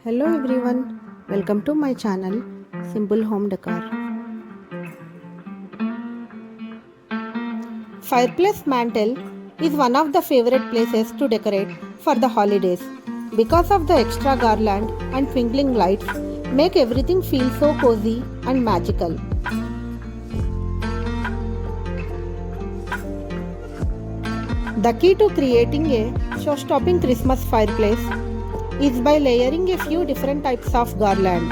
Hello everyone, welcome to my channel Simple Home Decor. Fireplace mantel is one of the favorite places to decorate for the holidays because of the extra garland and twinkling lights make everything feel so cozy and magical. The key to creating a show-stopping Christmas fireplace is by layering a few different types of garland.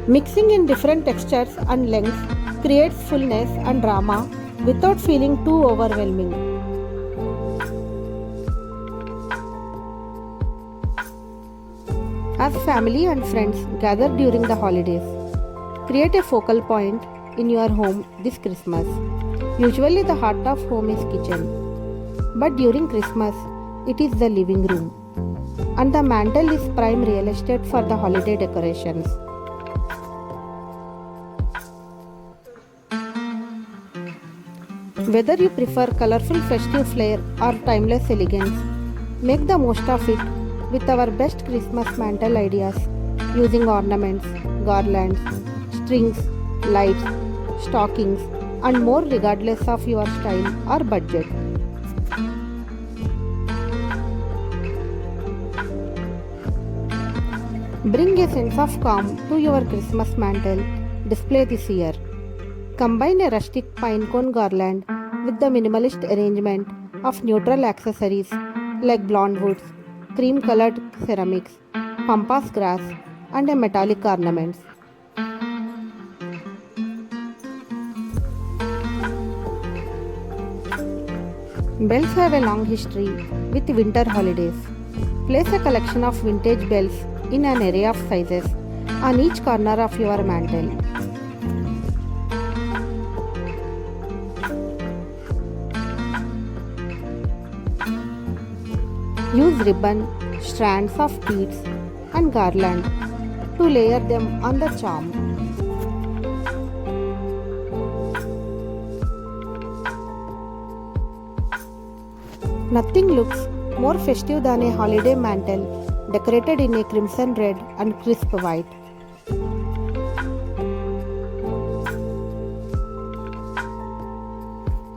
Mixing in different textures and lengths creates fullness and drama without feeling too overwhelming. As family and friends gather during the holidays, create a focal point in your home this Christmas. Usually the heart of home is kitchen, but during Christmas it is the living room, and the mantel is prime real estate for the holiday decorations. Whether you prefer colorful festive flair or timeless elegance, make the most of it with our best Christmas mantel ideas using ornaments, garlands, strings, lights, stockings, and more regardless of your style or budget. Bring a sense of calm to your Christmas mantel display this year. Combine a rustic pine cone garland with the minimalist arrangement of neutral accessories like blonde woods, cream colored ceramics, pampas grass, and a metallic ornaments. Bells have a long history with winter holidays. Place a collection of vintage bells in an array of sizes on each corner of your mantel. Use ribbon, strands of beads, and garland to layer them on the charm. Nothing looks more festive than a holiday mantel decorated in a crimson red and crisp white.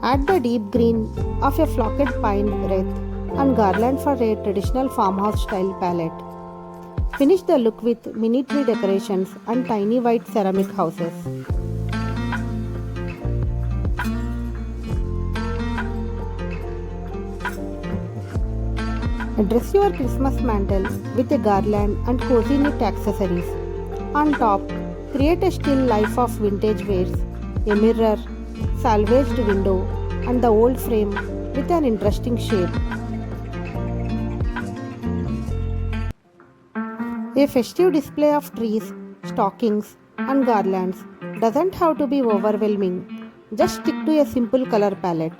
Add the deep green of a flocked pine wreath and garland for a traditional farmhouse style palette. Finish the look with mini tree decorations and tiny white ceramic houses. Dress your Christmas mantel with a garland and cozy knit accessories. On top, create a still life of vintage wares, a mirror, salvaged window, and the old frame with an interesting shape. A festive display of trees, stockings, and garlands doesn't have to be overwhelming. Just stick to a simple color palette.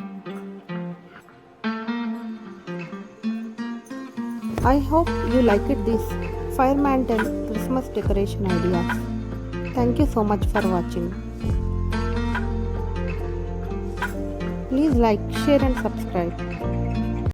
I hope you liked this fire mantel Christmas decoration ideas. Thank you so much for watching. Please like, share and subscribe.